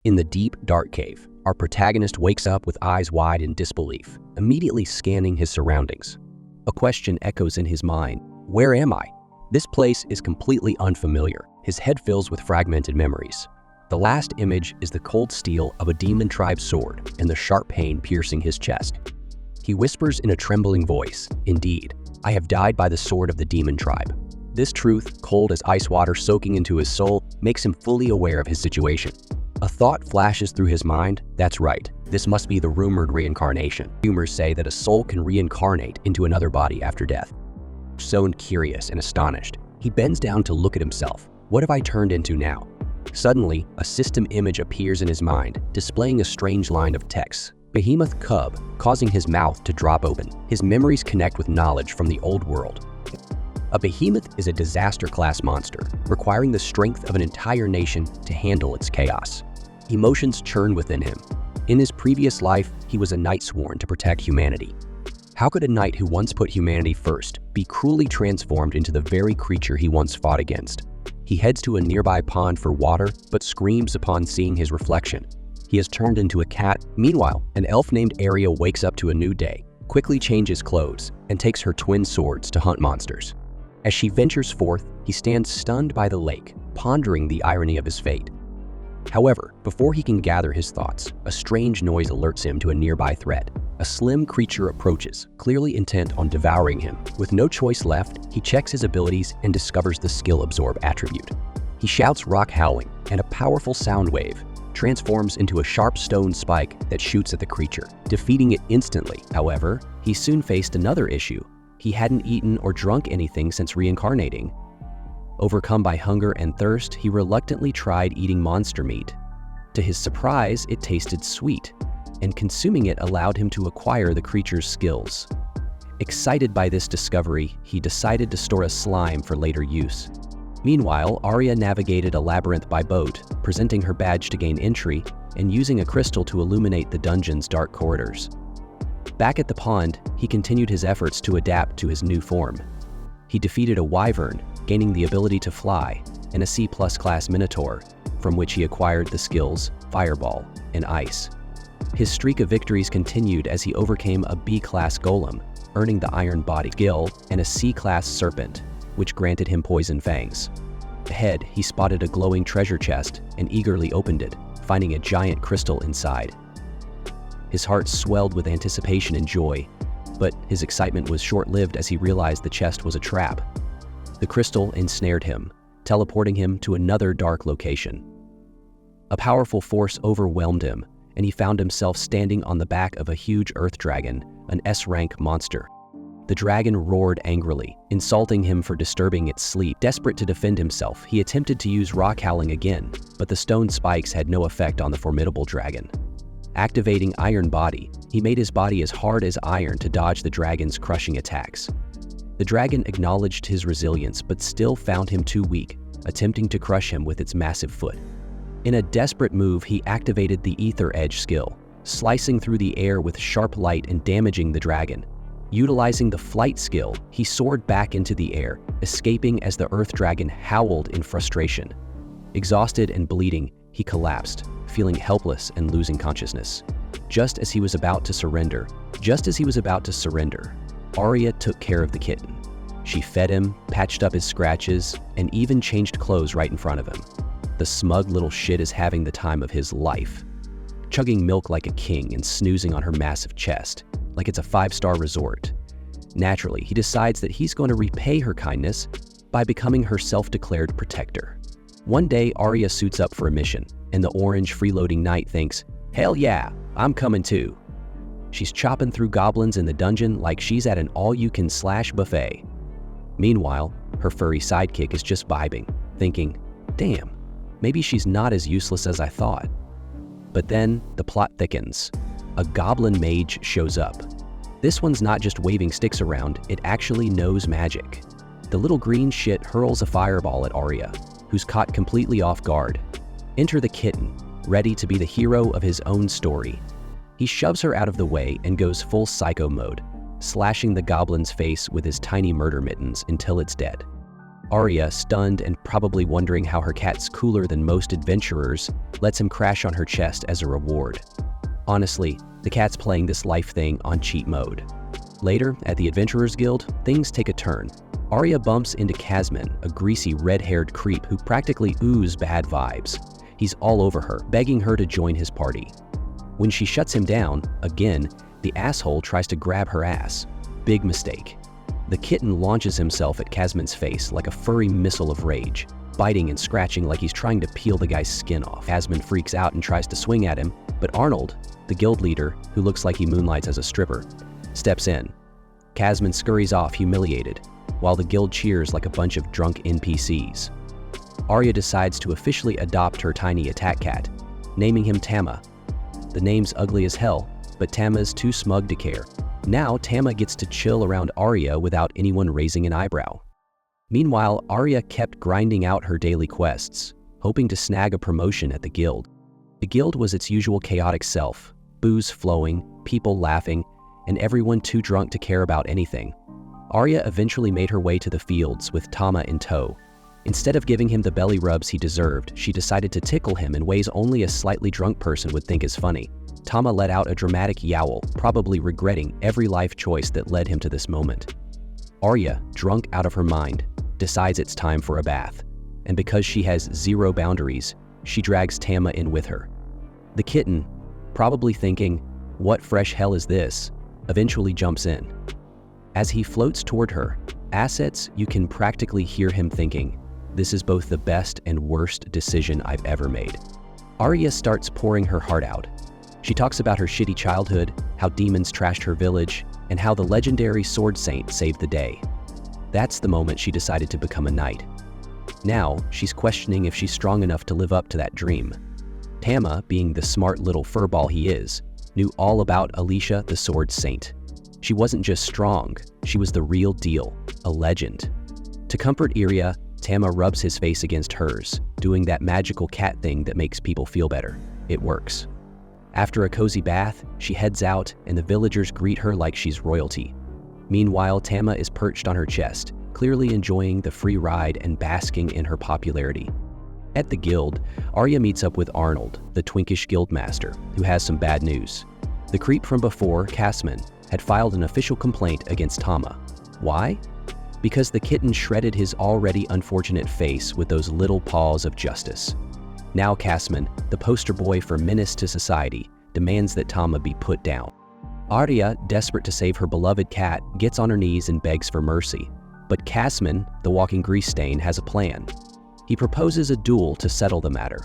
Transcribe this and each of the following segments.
In the deep, dark cave, our protagonist wakes up with eyes wide in disbelief, immediately scanning his surroundings. A question echoes in his mind: where am I? This place is completely unfamiliar. His head fills with fragmented memories. The last image is the cold steel of a demon tribe sword and the sharp pain piercing his chest. He whispers in a trembling voice, "Indeed, I have died by the sword of the demon tribe." This truth, cold as ice water soaking into his soul, makes him fully aware of his situation. A thought flashes through his mind: that's right, this must be the rumored reincarnation. Rumors say that a soul can reincarnate into another body after death. So curious and astonished, he bends down to look at himself. What have I turned into now? Suddenly, a system image appears in his mind, displaying a strange line of text. Behemoth cub, causing his mouth to drop open. His memories connect with knowledge from the old world. A behemoth is a disaster-class monster, requiring the strength of an entire nation to handle its chaos. Emotions churn within him. In his previous life, he was a knight sworn to protect humanity. How could a knight who once put humanity first be cruelly transformed into the very creature he once fought against? He heads to a nearby pond for water, but screams upon seeing his reflection. He has turned into a cat. Meanwhile, an elf named Arya wakes up to a new day, quickly changes clothes, and takes her twin swords to hunt monsters. As she ventures forth, he stands stunned by the lake, pondering the irony of his fate. However, before he can gather his thoughts, a strange noise alerts him to a nearby threat. A slim creature approaches, clearly intent on devouring him. With no choice left, he checks his abilities and discovers the skill absorb attribute. He shouts rock howling, and a powerful sound wave transforms into a sharp stone spike that shoots at the creature, defeating it instantly. However, he soon faced another issue. He hadn't eaten or drunk anything since reincarnating. Overcome by hunger and thirst, he reluctantly tried eating monster meat. To his surprise, it tasted sweet, and consuming it allowed him to acquire the creature's skills. Excited by this discovery, he decided to store a slime for later use. Meanwhile, Arya navigated a labyrinth by boat, presenting her badge to gain entry and using a crystal to illuminate the dungeon's dark corridors. Back at the pond, he continued his efforts to adapt to his new form. He defeated a wyvern, gaining the ability to fly, and a C+ class minotaur, from which he acquired the skills Fireball and Ice. His streak of victories continued as he overcame a B-class golem, earning the Iron Body skill, and a C-class serpent, which granted him Poison Fangs. Ahead, he spotted a glowing treasure chest and eagerly opened it, finding a giant crystal inside. His heart swelled with anticipation and joy, but his excitement was short-lived as he realized the chest was a trap. The crystal ensnared him, teleporting him to another dark location. A powerful force overwhelmed him, and he found himself standing on the back of a huge earth dragon, an S-rank monster. The dragon roared angrily, insulting him for disturbing its sleep. Desperate to defend himself, he attempted to use rock howling again, but the stone spikes had no effect on the formidable dragon. Activating Iron Body, he made his body as hard as iron to dodge the dragon's crushing attacks. The dragon acknowledged his resilience but still found him too weak, attempting to crush him with its massive foot. In a desperate move, he activated the Ether Edge skill, slicing through the air with sharp light and damaging the dragon. Utilizing the flight skill, he soared back into the air, escaping as the earth dragon howled in frustration. Exhausted and bleeding, he collapsed, feeling helpless and losing consciousness. Just as he was about to surrender, Arya took care of the kitten. She fed him, patched up his scratches, and even changed clothes right in front of him. The smug little shit is having the time of his life, chugging milk like a king and snoozing on her massive chest, like it's a 5-star resort. Naturally, he decides that he's going to repay her kindness by becoming her self-declared protector. One day, Arya suits up for a mission, and the orange freeloading knight thinks, "Hell yeah, I'm coming too." She's chopping through goblins in the dungeon like she's at an all-you-can-slash buffet. Meanwhile, her furry sidekick is just vibing, thinking, "Damn, maybe she's not as useless as I thought." But then, the plot thickens. A goblin mage shows up. This one's not just waving sticks around, it actually knows magic. The little green shit hurls a fireball at Arya, who's caught completely off guard. Enter the kitten, ready to be the hero of his own story. He shoves her out of the way and goes full psycho mode, slashing the goblin's face with his tiny murder mittens until it's dead. Arya, stunned and probably wondering how her cat's cooler than most adventurers, lets him crash on her chest as a reward. Honestly, the cat's playing this life thing on cheat mode. Later, at the Adventurers Guild, things take a turn. Arya bumps into Casman, a greasy red-haired creep who practically oozes bad vibes. He's all over her, begging her to join his party. When she shuts him down, again, the asshole tries to grab her ass. Big mistake. The kitten launches himself at Casman's face like a furry missile of rage, biting and scratching like he's trying to peel the guy's skin off. Casman freaks out and tries to swing at him, but Arnold, the guild leader, who looks like he moonlights as a stripper, steps in. Casman scurries off humiliated, while the guild cheers like a bunch of drunk NPCs. Arya decides to officially adopt her tiny attack cat, naming him Tama. The name's ugly as hell, but Tama's too smug to care. Now Tama gets to chill around Arya without anyone raising an eyebrow. Meanwhile, Arya kept grinding out her daily quests, hoping to snag a promotion at the guild. The guild was its usual chaotic self, booze flowing, people laughing, and everyone too drunk to care about anything. Arya eventually made her way to the fields with Tama in tow. Instead of giving him the belly rubs he deserved, she decided to tickle him in ways only a slightly drunk person would think is funny. Tama let out a dramatic yowl, probably regretting every life choice that led him to this moment. Arya, drunk out of her mind, decides it's time for a bath, and because she has zero boundaries, she drags Tama in with her. The kitten, probably thinking, "What fresh hell is this?" eventually jumps in. As he floats toward her, assets, you can practically hear him thinking, "This is both the best and worst decision I've ever made." Arya starts pouring her heart out. She talks about her shitty childhood, how demons trashed her village, and how the legendary sword saint saved the day. That's the moment she decided to become a knight. Now, she's questioning if she's strong enough to live up to that dream. Tama, being the smart little furball he is, knew all about Alicia the Sword Saint. She wasn't just strong, she was the real deal, a legend. To comfort Arya, Tama rubs his face against hers, doing that magical cat thing that makes people feel better. It works. After a cozy bath, she heads out and the villagers greet her like she's royalty. Meanwhile, Tama is perched on her chest, clearly enjoying the free ride and basking in her popularity. At the guild, Arya meets up with Arnold, the twinkish guildmaster, who has some bad news. The creep from before, Casman, had filed an official complaint against Tama. Why? Because the kitten shredded his already unfortunate face with those little paws of justice. Now Casman, the poster boy for menace to society, demands that Tama be put down. Arya, desperate to save her beloved cat, gets on her knees and begs for mercy. But Casman, the walking grease stain, has a plan. He proposes a duel to settle the matter.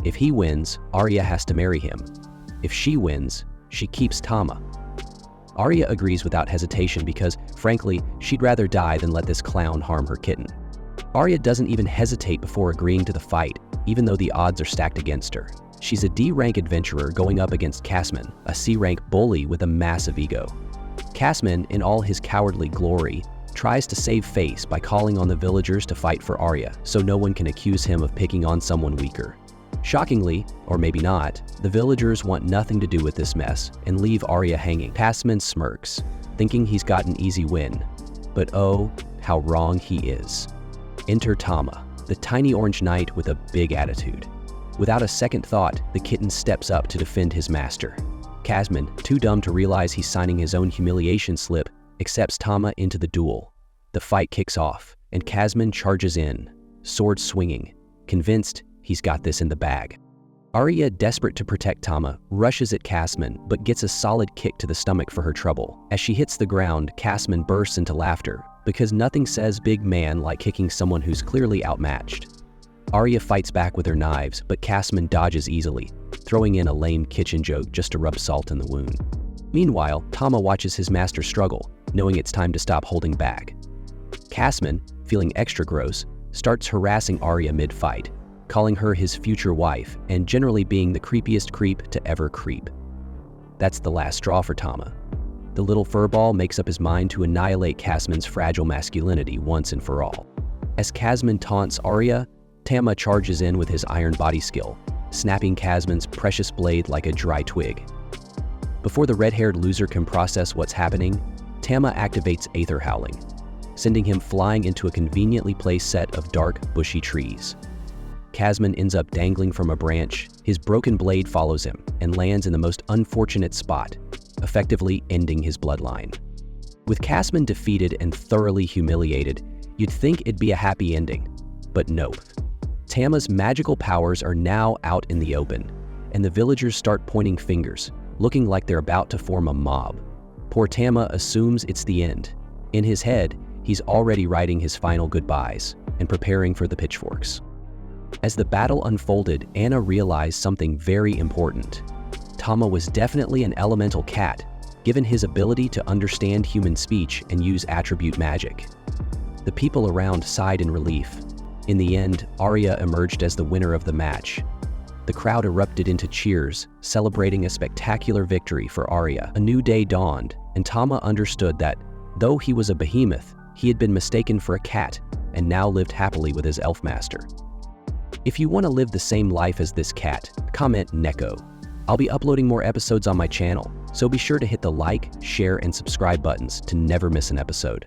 If he wins, Arya has to marry him. If she wins, she keeps Tama. Arya agrees without hesitation because, frankly, she'd rather die than let this clown harm her kitten. Arya doesn't even hesitate before agreeing to the fight, even though the odds are stacked against her. She's a D-rank adventurer going up against Casman, a C-rank bully with a massive ego. Casman, in all his cowardly glory, tries to save face by calling on the villagers to fight for Arya, so no one can accuse him of picking on someone weaker. Shockingly, or maybe not, the villagers want nothing to do with this mess and leave Arya hanging. Casman smirks, thinking he's got an easy win. But oh, how wrong he is. Enter Tama, the tiny orange knight with a big attitude. Without a second thought, the kitten steps up to defend his master. Casman, too dumb to realize he's signing his own humiliation slip, accepts Tama into the duel. The fight kicks off, and Casman charges in, sword swinging, convinced he's got this in the bag. Arya, desperate to protect Tama, rushes at Casman, but gets a solid kick to the stomach for her trouble. As she hits the ground, Casman bursts into laughter, because nothing says big man like kicking someone who's clearly outmatched. Arya fights back with her knives, but Casman dodges easily, throwing in a lame kitchen joke just to rub salt in the wound. Meanwhile, Tama watches his master struggle, knowing it's time to stop holding back. Casman, feeling extra gross, starts harassing Arya mid-fight, calling her his future wife and generally being the creepiest creep to ever creep. That's the last straw for Tama. The little furball makes up his mind to annihilate Casman's fragile masculinity once and for all. As Casman taunts Arya, Tama charges in with his iron body skill, snapping Casman's precious blade like a dry twig. Before the red-haired loser can process what's happening, Tama activates Aether Howling. sending him flying into a conveniently placed set of dark, bushy trees. Kazman ends up dangling from a branch, his broken blade follows him, and lands in the most unfortunate spot, effectively ending his bloodline. With Kazman defeated and thoroughly humiliated, you'd think it'd be a happy ending, but nope. Tama's magical powers are now out in the open, and the villagers start pointing fingers, looking like they're about to form a mob. Poor Tama assumes it's the end. In his head, he's already writing his final goodbyes and preparing for the pitchforks. As the battle unfolded, Anna realized something very important. Tama was definitely an elemental cat, given his ability to understand human speech and use attribute magic. The people around sighed in relief. In the end, Arya emerged as the winner of the match. The crowd erupted into cheers, celebrating a spectacular victory for Arya. A new day dawned, and Tama understood that, though he was a behemoth, he had been mistaken for a cat and now lived happily with his elf master. If you want to live the same life as this cat, comment Neko. I'll be uploading more episodes on my channel, so be sure to hit the like, share, and subscribe buttons to never miss an episode.